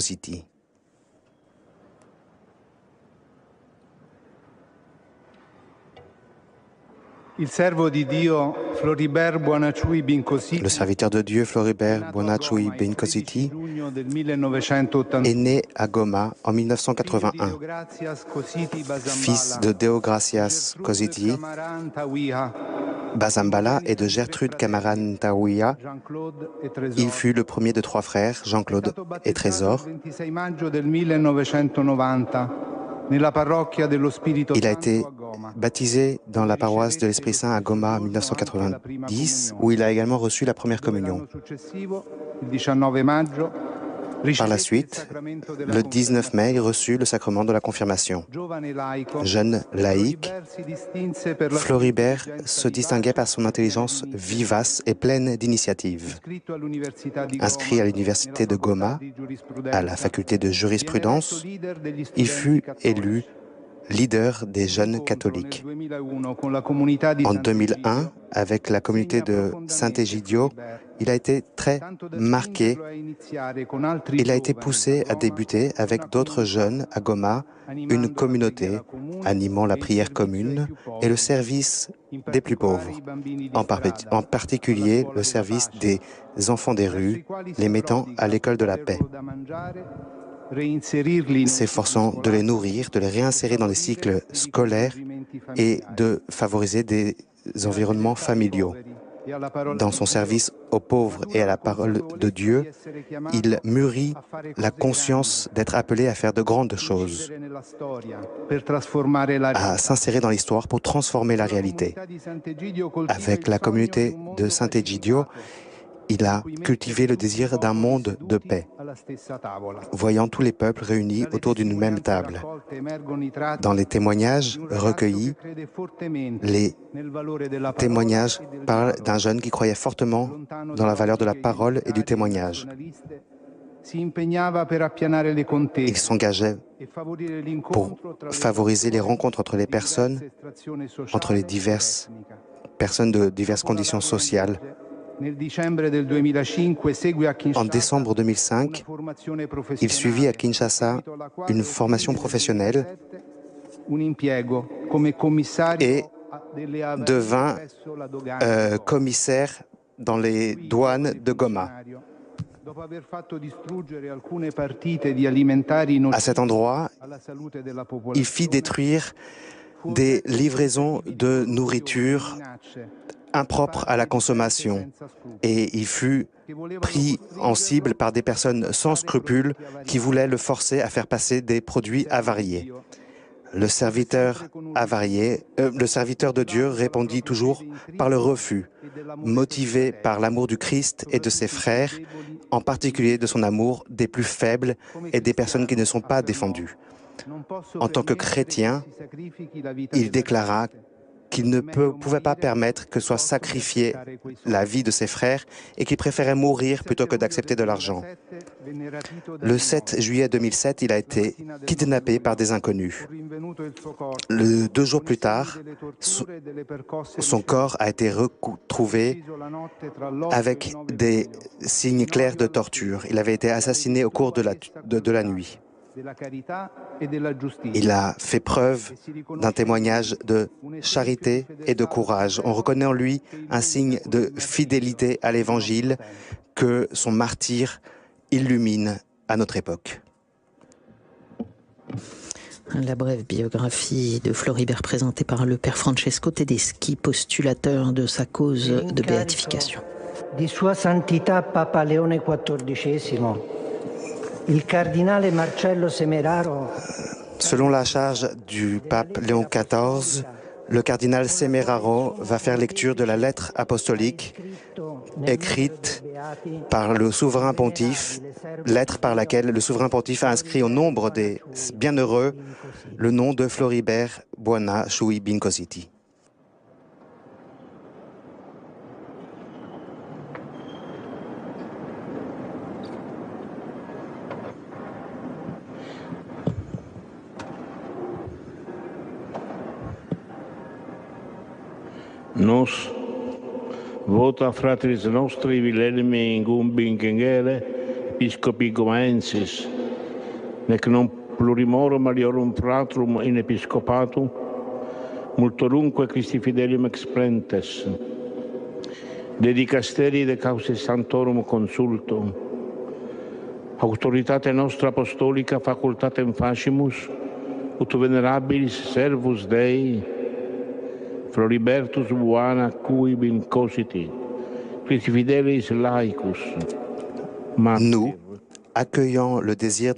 City. Le serviteur de Dieu Floribert Buonachui Benkositi est né à Goma en 1981. Fils de Deogracias Kositi Bazambala et de Gertrude Kamaran-Taouia, il fut le premier de 3 frères, Jean-Claude et Trésor. Il a été baptisé dans la paroisse de l'Esprit Saint à Goma en 1990, où il a également reçu la première communion. Par la suite, le 19 mai, il reçut le sacrement de la confirmation. Jeune laïque, Floribert se distinguait par son intelligence vivace et pleine d'initiative. Inscrit à l'université de Goma, à la faculté de jurisprudence, il fut élu leader des jeunes catholiques. En 2001, avec la communauté de Saint-Egidio, il a été très marqué. Il a été poussé à débuter avec d'autres jeunes à Goma, une communauté animant la prière commune et le service des plus pauvres, en particulier le service des enfants des rues, les mettant à l'école de la paix, s'efforçant de les nourrir, de les réinsérer dans les cycles scolaires et de favoriser des environnements familiaux. Dans son service aux pauvres et à la parole de Dieu, il mûrit la conscience d'être appelé à faire de grandes choses, à s'insérer dans l'histoire pour transformer la réalité. Avec la communauté de Saint-Egidio, il a cultivé le désir d'un monde de paix, voyant tous les peuples réunis autour d'une même table. Dans les témoignages recueillis, les témoignages parlent d'un jeune qui croyait fortement dans la valeur de la parole et du témoignage. Il s'engageait pour favoriser les rencontres entre les personnes, entre les diverses personnes de diverses conditions sociales. En décembre 2005, il suivit à Kinshasa une formation professionnelle et devint commissaire dans les douanes de Goma. À cet endroit, il fit détruire des livraisons de nourriture impropres à la consommation et il fut pris en cible par des personnes sans scrupules qui voulaient le forcer à faire passer des produits avariés. Le serviteur de Dieu répondit toujours par le refus, motivé par l'amour du Christ et de ses frères, en particulier de son amour des plus faibles et des personnes qui ne sont pas défendues. En tant que chrétien, il déclara qu'il ne pouvait pas permettre que soit sacrifiée la vie de ses frères et qu'il préférait mourir plutôt que d'accepter de l'argent. Le 7 juillet 2007, il a été kidnappé par des inconnus. 2 jours plus tard, son corps a été retrouvé avec des signes clairs de torture. Il avait été assassiné au cours de la nuit. Il a fait preuve d'un témoignage de charité et de courage. On reconnaît en lui un signe de fidélité à l'Évangile que son martyre illumine à notre époque. La brève biographie de Floribert présentée par le père Francesco Tedeschi, postulateur de sa cause de béatification. Di Sua Santità Papa Leone XIV. Il cardinale Marcello Semeraro. Selon la charge du pape Léon XIV, le cardinal Semeraro va faire lecture de la lettre apostolique écrite par le souverain pontife, lettre par laquelle le souverain pontife a inscrit au nombre des bienheureux le nom de Floribert Buonachui Benkositi. Nos vota fratris nostri Wilhelmi in Gumbingengere, Episcopi Gomaensis, nec non plurimorum aliorum fratrum in episcopatum, multorumque Christi fidelium exprentes, de dicasteri de causis sanctorum consultum, autoritate nostra apostolica facultatem facimus, ut venerabilis servus Dei, Floribertus Buana cuib incositi, Christi fidelis laicus, Nous accueillons le désir